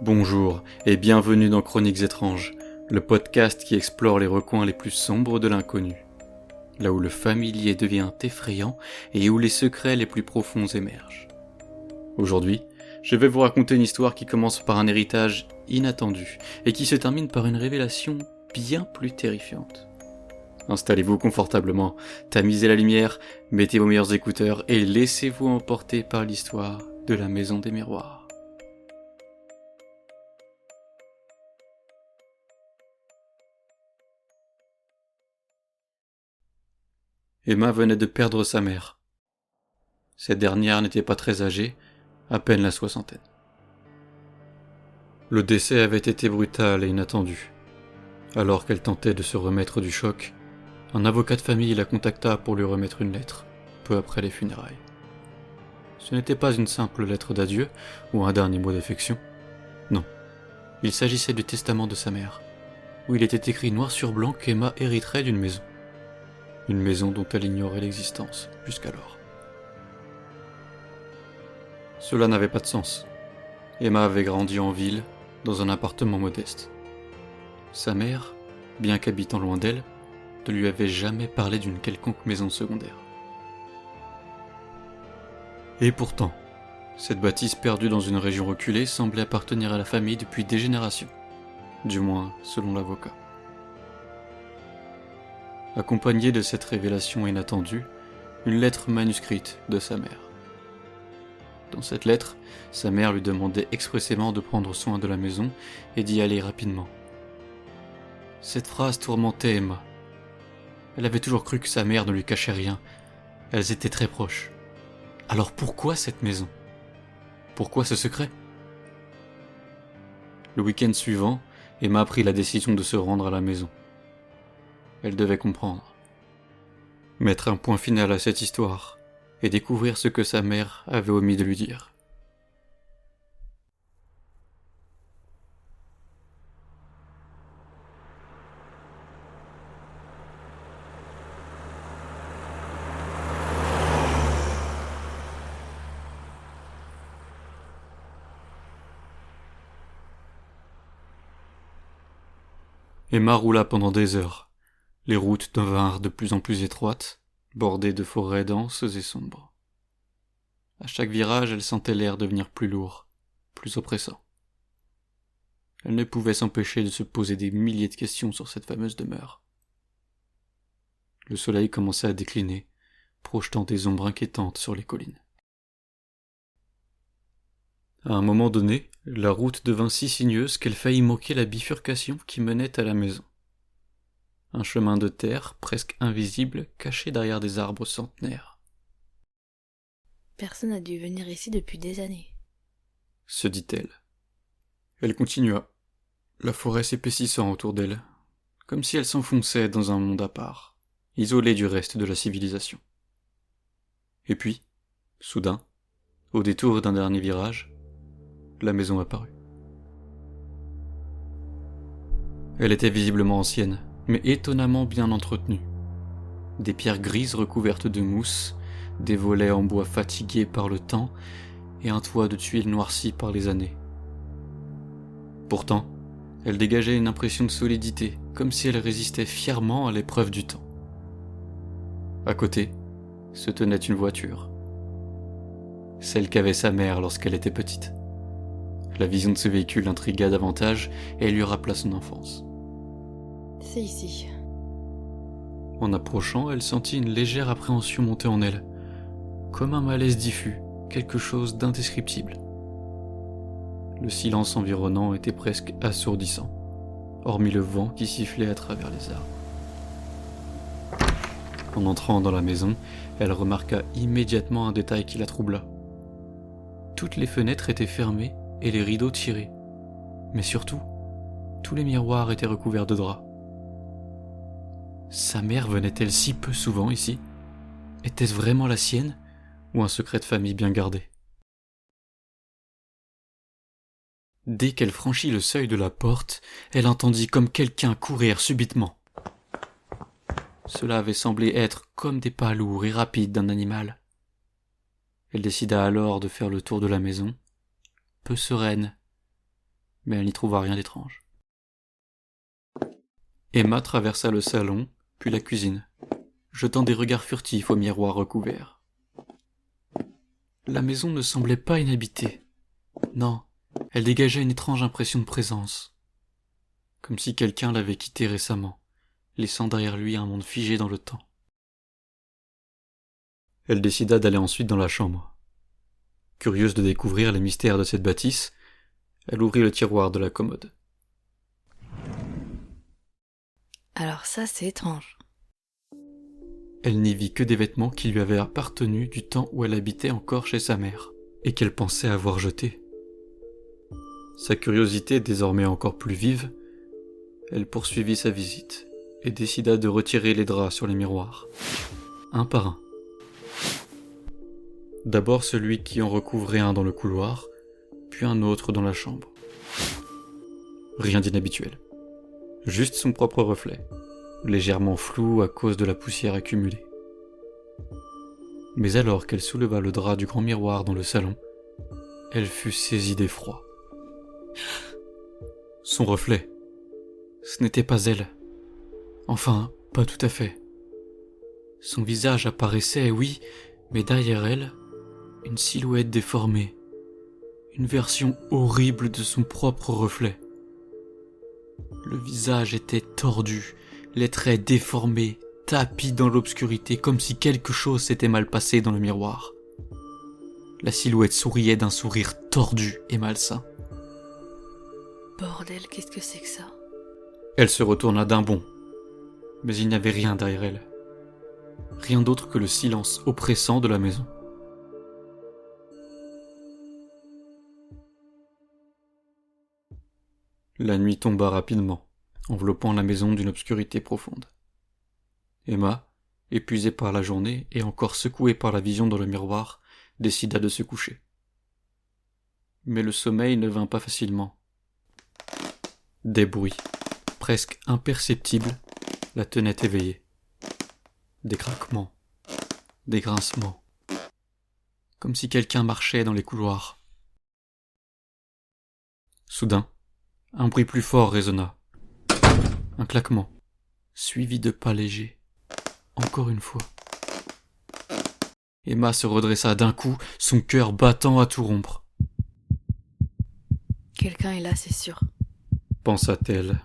Bonjour et bienvenue dans Chroniques étranges, le podcast qui explore les recoins les plus sombres de l'inconnu. Là où le familier devient effrayant et où les secrets les plus profonds émergent. Aujourd'hui, je vais vous raconter une histoire qui commence par un héritage inattendu et qui se termine par une révélation bien plus terrifiante. Installez-vous confortablement, tamisez la lumière, mettez vos meilleurs écouteurs et laissez-vous emporter par l'histoire de la Maison des Miroirs. Emma venait de perdre sa mère. Cette dernière n'était pas très âgée, à peine la soixantaine. Le décès avait été brutal et inattendu. Alors qu'elle tentait de se remettre du choc, un avocat de famille la contacta pour lui remettre une lettre, peu après les funérailles. Ce n'était pas une simple lettre d'adieu ou un dernier mot d'affection. Non, il s'agissait du testament de sa mère, où il était écrit noir sur blanc qu'Emma hériterait d'une maison. Une maison dont elle ignorait l'existence jusqu'alors. Cela n'avait pas de sens. Emma avait grandi en ville, dans un appartement modeste. Sa mère, bien qu'habitant loin d'elle, ne lui avait jamais parlé d'une quelconque maison secondaire. Et pourtant, cette bâtisse perdue dans une région reculée semblait appartenir à la famille depuis des générations, du moins selon l'avocat. Accompagnée de cette révélation inattendue, une lettre manuscrite de sa mère. Dans cette lettre, sa mère lui demandait expressément de prendre soin de la maison et d'y aller rapidement. Cette phrase tourmentait Emma. Elle avait toujours cru que sa mère ne lui cachait rien. Elles étaient très proches. Alors pourquoi cette maison ? Pourquoi ce secret ? Le week-end suivant, Emma prit la décision de se rendre à la maison. Elle devait comprendre. Mettre un point final à cette histoire et découvrir ce que sa mère avait omis de lui dire. Emma roula pendant des heures. Les routes devinrent de plus en plus étroites, bordées de forêts denses et sombres. À chaque virage, elle sentait l'air devenir plus lourd, plus oppressant. Elle ne pouvait s'empêcher de se poser des milliers de questions sur cette fameuse demeure. Le soleil commençait à décliner, projetant des ombres inquiétantes sur les collines. À un moment donné, la route devint si sinueuse qu'elle faillit manquer la bifurcation qui menait à la maison. Un chemin de terre, presque invisible, caché derrière des arbres centenaires. Personne n'a dû venir ici depuis des années, Se dit-elle. Elle continua, la forêt s'épaississant autour d'elle, comme si elle s'enfonçait dans un monde à part, isolée du reste de la civilisation. Et puis, soudain, au détour d'un dernier virage, la maison apparut. Elle était visiblement ancienne, mais étonnamment bien entretenue. Des pierres grises recouvertes de mousse, des volets en bois fatigués par le temps, et un toit de tuiles noircies par les années. Pourtant, elle dégageait une impression de solidité, comme si elle résistait fièrement à l'épreuve du temps. À côté, se tenait une voiture. Celle qu'avait sa mère lorsqu'elle était petite. La vision de ce véhicule l'intrigua davantage et lui rappela son enfance. c'est ici. En approchant, elle sentit une légère appréhension monter en elle, comme un malaise diffus, quelque chose d'indescriptible. Le silence environnant était presque assourdissant, hormis le vent qui sifflait à travers les arbres. En entrant dans la maison, elle remarqua immédiatement un détail qui la troubla. Toutes les fenêtres étaient fermées et les rideaux tirés, mais surtout, tous les miroirs étaient recouverts de draps. Sa mère venait-elle si peu souvent ici ? Était-ce vraiment la sienne, ou un secret de famille bien gardé ? Dès qu'elle franchit le seuil de la porte, elle entendit comme quelqu'un courir subitement. Cela avait semblé être comme des pas lourds et rapides d'un animal. Elle décida alors de faire le tour de la maison, peu sereine, mais elle n'y trouva rien d'étrange. Emma traversa le salon, puis la cuisine, jetant des regards furtifs au miroir recouvert. La maison ne semblait pas inhabitée. Non, elle dégageait une étrange impression de présence, comme si quelqu'un l'avait quittée récemment, laissant derrière lui un monde figé dans le temps. Elle décida d'aller ensuite dans la chambre. Curieuse de découvrir les mystères de cette bâtisse, elle ouvrit le tiroir de la commode. Alors ça, c'est étrange. Elle n'y vit que des vêtements qui lui avaient appartenu du temps où elle habitait encore chez sa mère, et qu'elle pensait avoir jetés. Sa curiosité désormais encore plus vive, elle poursuivit sa visite, et décida de retirer les draps sur les miroirs, un par un. D'abord celui qui en recouvrait un dans le couloir, puis un autre dans la chambre. Rien d'inhabituel. Juste son propre reflet, légèrement flou à cause de la poussière accumulée. Mais alors qu'elle souleva le drap du grand miroir dans le salon, elle fut saisie d'effroi. Son reflet. Ce n'était pas elle. Enfin, pas tout à fait. Son visage apparaissait, oui, mais derrière elle, une silhouette déformée. Une version horrible de son propre reflet. Le visage était tordu, les traits déformés, tapis dans l'obscurité, comme si quelque chose s'était mal passé dans le miroir. La silhouette souriait d'un sourire tordu et malsain. Bordel, qu'est-ce que c'est que ça? Elle se retourna d'un bond, mais il n'y avait rien derrière elle. Rien d'autre que le silence oppressant de la maison. La nuit tomba rapidement, enveloppant la maison d'une obscurité profonde. Emma, épuisée par la journée et encore secouée par la vision dans le miroir, décida de se coucher. Mais le sommeil ne vint pas facilement. Des bruits, presque imperceptibles, la tenaient éveillée. Des craquements, des grincements, comme si quelqu'un marchait dans les couloirs. Soudain, un bruit plus fort résonna. Un claquement, suivi de pas légers. Encore une fois. Emma se redressa d'un coup, son cœur battant à tout rompre. Quelqu'un est là, c'est sûr. Pensa-t-elle.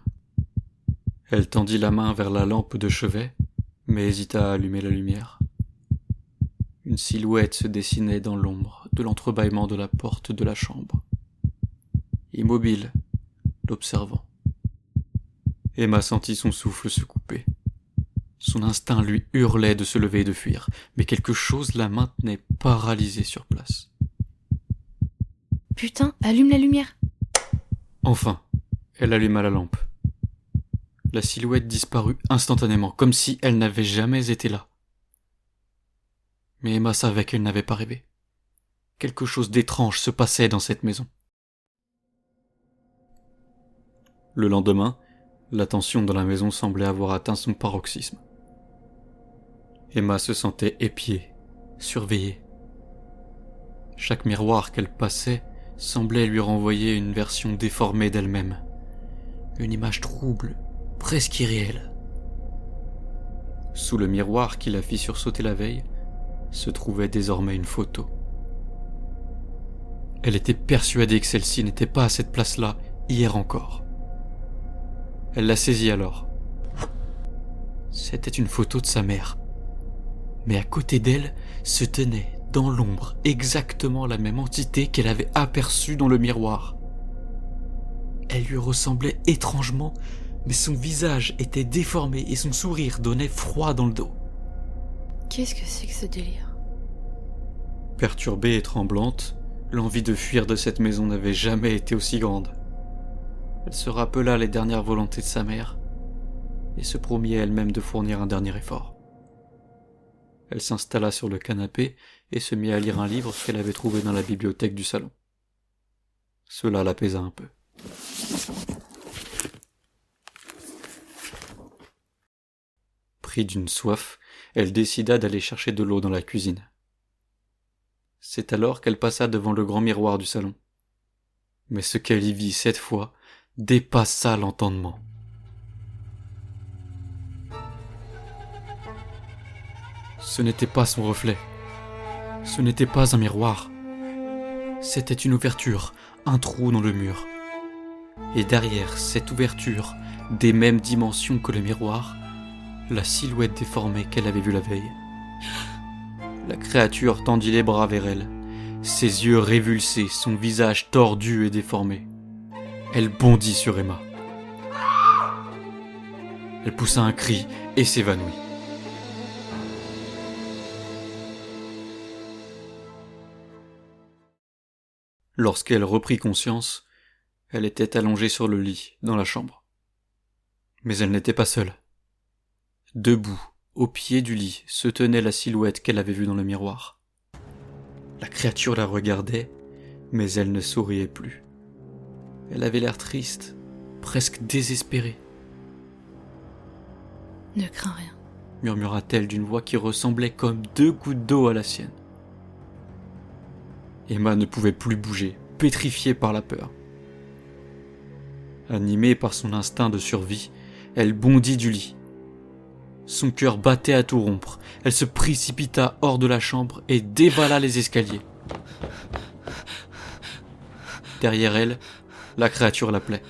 Elle tendit la main vers la lampe de chevet, mais hésita à allumer la lumière. Une silhouette se dessinait dans l'ombre de l'entrebâillement de la porte de la chambre. Immobile, l'observant. Emma sentit son souffle se couper. Son instinct lui hurlait de se lever et de fuir, mais quelque chose la maintenait paralysée sur place. Putain, allume la lumière! Enfin, elle alluma la lampe. La silhouette disparut instantanément, comme si elle n'avait jamais été là. Mais Emma savait qu'elle n'avait pas rêvé. Quelque chose d'étrange se passait dans cette maison. Le lendemain, la tension dans la maison semblait avoir atteint son paroxysme. Emma se sentait épiée, surveillée. Chaque miroir qu'elle passait semblait lui renvoyer une version déformée d'elle-même. Une image trouble, presque irréelle. Sous le miroir qui la fit sursauter la veille, se trouvait désormais une photo. Elle était persuadée que celle-ci n'était pas à cette place-là, hier encore. Elle la saisit alors. C'était une photo de sa mère. Mais à côté d'elle se tenait, dans l'ombre, exactement la même entité qu'elle avait aperçue dans le miroir. Elle lui ressemblait étrangement, mais son visage était déformé et son sourire donnait froid dans le dos. Qu'est-ce que c'est que ce délire? Perturbée et tremblante, l'envie de fuir de cette maison n'avait jamais été aussi grande. Elle se rappela les dernières volontés de sa mère et se promit à elle-même de fournir un dernier effort. Elle s'installa sur le canapé et se mit à lire un livre qu'elle avait trouvé dans la bibliothèque du salon. Cela l'apaisa un peu. Prise d'une soif, elle décida d'aller chercher de l'eau dans la cuisine. C'est alors qu'elle passa devant le grand miroir du salon. Mais ce qu'elle y vit cette fois dépassa l'entendement. Ce n'était pas son reflet. Ce n'était pas un miroir. C'était une ouverture, un trou dans le mur. Et derrière cette ouverture, des mêmes dimensions que le miroir, la silhouette déformée qu'elle avait vue la veille. La créature tendit les bras vers elle, ses yeux révulsés, son visage tordu et déformé. Elle bondit sur Emma. Elle poussa un cri et s'évanouit. Lorsqu'elle reprit conscience, elle était allongée sur le lit, dans la chambre. Mais elle n'était pas seule. Debout, au pied du lit, se tenait la silhouette qu'elle avait vue dans le miroir. La créature la regardait, mais elle ne souriait plus. Elle avait l'air triste, presque désespérée. « Ne crains rien, » murmura-t-elle d'une voix qui ressemblait comme 2 gouttes d'eau à la sienne. Emma ne pouvait plus bouger, pétrifiée par la peur. Animée par son instinct de survie, elle bondit du lit. Son cœur battait à tout rompre. Elle se précipita hors de la chambre et dévala les escaliers. Derrière elle, la créature l'appelait.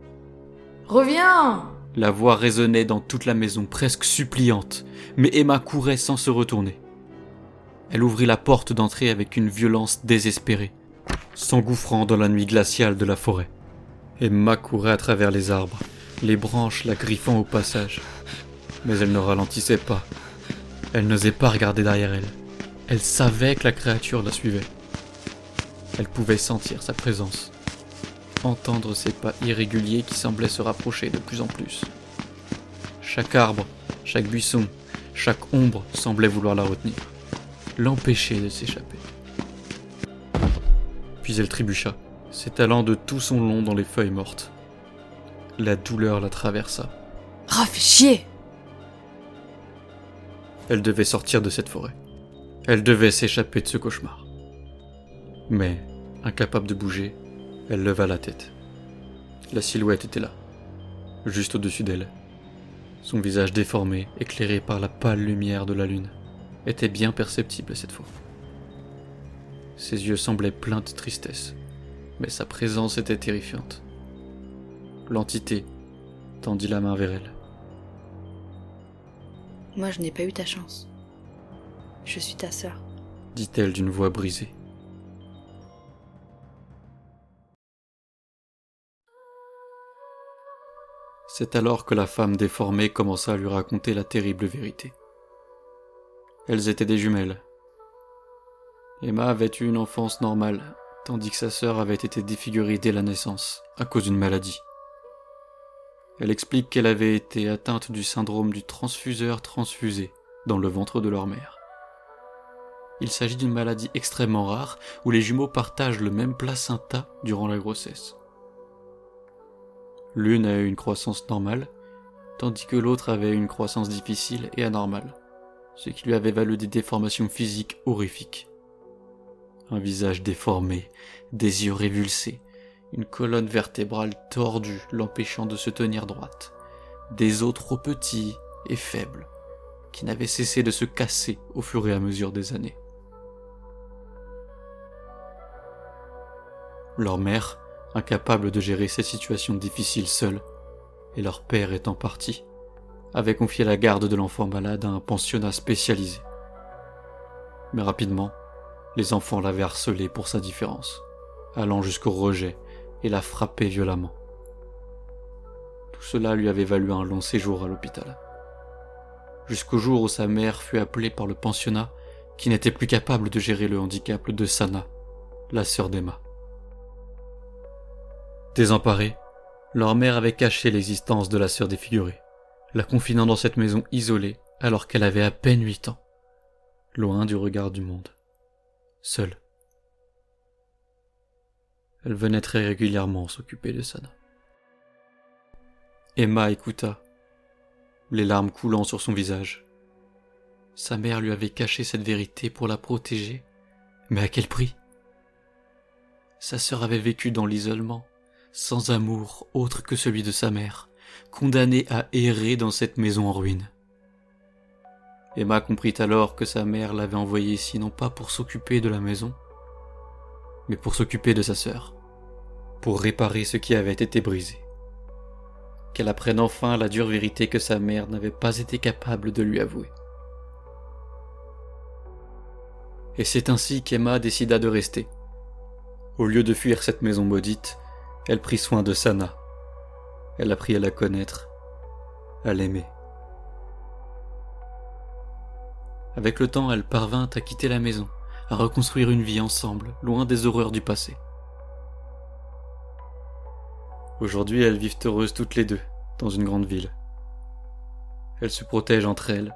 « Reviens !» La voix résonnait dans toute la maison, presque suppliante, mais Emma courait sans se retourner. Elle ouvrit la porte d'entrée avec une violence désespérée, s'engouffrant dans la nuit glaciale de la forêt. Emma courait à travers les arbres, les branches la griffant au passage. Mais elle ne ralentissait pas. Elle n'osait pas regarder derrière elle. Elle savait que la créature la suivait. Elle pouvait sentir sa présence, entendre ses pas irréguliers qui semblaient se rapprocher de plus en plus. Chaque arbre, chaque buisson, chaque ombre semblait vouloir la retenir, l'empêcher de s'échapper. Puis elle trébucha, s'étalant de tout son long dans les feuilles mortes. La douleur la traversa. « Ah, fais chier !» Elle devait sortir de cette forêt. Elle devait s'échapper de ce cauchemar. Mais, incapable de bouger, elle leva la tête. La silhouette était là, juste au-dessus d'elle. Son visage déformé, éclairé par la pâle lumière de la lune, était bien perceptible cette fois. Ses yeux semblaient pleins de tristesse, mais sa présence était terrifiante. L'entité tendit la main vers elle. « Moi, je n'ai pas eu ta chance. Je suis ta sœur. » dit-elle d'une voix brisée. C'est alors que la femme déformée commença à lui raconter la terrible vérité. Elles étaient des jumelles. Emma avait eu une enfance normale, tandis que sa sœur avait été défigurée dès la naissance, à cause d'une maladie. Elle explique qu'elle avait été atteinte du syndrome du transfuseur transfusé dans le ventre de leur mère. Il s'agit d'une maladie extrêmement rare où les jumeaux partagent le même placenta durant la grossesse. L'une a eu une croissance normale, tandis que l'autre avait une croissance difficile et anormale, ce qui lui avait valu des déformations physiques horrifiques. Un visage déformé, des yeux révulsés, une colonne vertébrale tordue l'empêchant de se tenir droite, des os trop petits et faibles, qui n'avaient cessé de se casser au fur et à mesure des années. Leur mère, incapable de gérer cette situation difficile seule, et leur père étant parti, avait confié la garde de l'enfant malade à un pensionnat spécialisé. Mais rapidement, les enfants l'avaient harcelée pour sa différence, allant jusqu'au rejet et la frapper violemment. Tout cela lui avait valu un long séjour à l'hôpital. Jusqu'au jour où sa mère fut appelée par le pensionnat qui n'était plus capable de gérer le handicap de Sana, la sœur d'Emma. Désemparée, leur mère avait caché l'existence de la sœur défigurée, la confinant dans cette maison isolée alors qu'elle avait à peine 8 ans, loin du regard du monde, seule. Elle venait très régulièrement s'occuper de Sana. Emma écouta, les larmes coulant sur son visage. Sa mère lui avait caché cette vérité pour la protéger, mais à quel prix ? Sa sœur avait vécu dans l'isolement, sans amour autre que celui de sa mère, condamnée à errer dans cette maison en ruine. Emma comprit alors que sa mère l'avait envoyée ici non pas pour s'occuper de la maison, mais pour s'occuper de sa sœur, pour réparer ce qui avait été brisé. Qu'elle apprenne enfin la dure vérité que sa mère n'avait pas été capable de lui avouer. Et c'est ainsi qu'Emma décida de rester. Au lieu de fuir cette maison maudite, elle prit soin de Sana. Elle apprit à la connaître, à l'aimer. Avec le temps, elle parvint à quitter la maison, à reconstruire une vie ensemble, loin des horreurs du passé. Aujourd'hui, elles vivent heureuses toutes les deux, dans une grande ville. Elles se protègent entre elles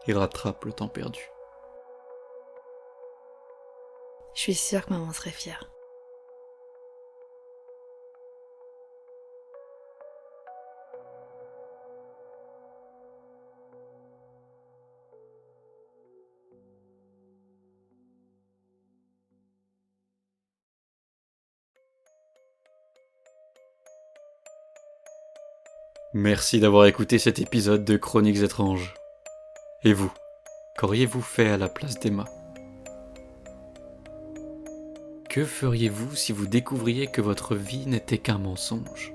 et rattrapent le temps perdu. Je suis sûre que maman serait fière. Merci d'avoir écouté cet épisode de Chroniques étranges. Et vous, qu'auriez-vous fait à la place d'Emma ? Que feriez-vous si vous découvriez que votre vie n'était qu'un mensonge ?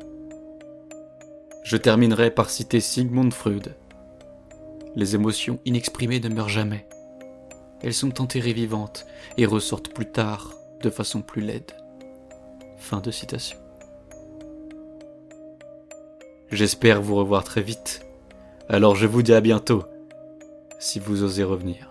Je terminerai par citer Sigmund Freud. Les émotions inexprimées ne meurent jamais. Elles sont enterrées vivantes et ressortent plus tard de façon plus laide. Fin de citation. J'espère vous revoir très vite. Alors je vous dis à bientôt, si vous osez revenir.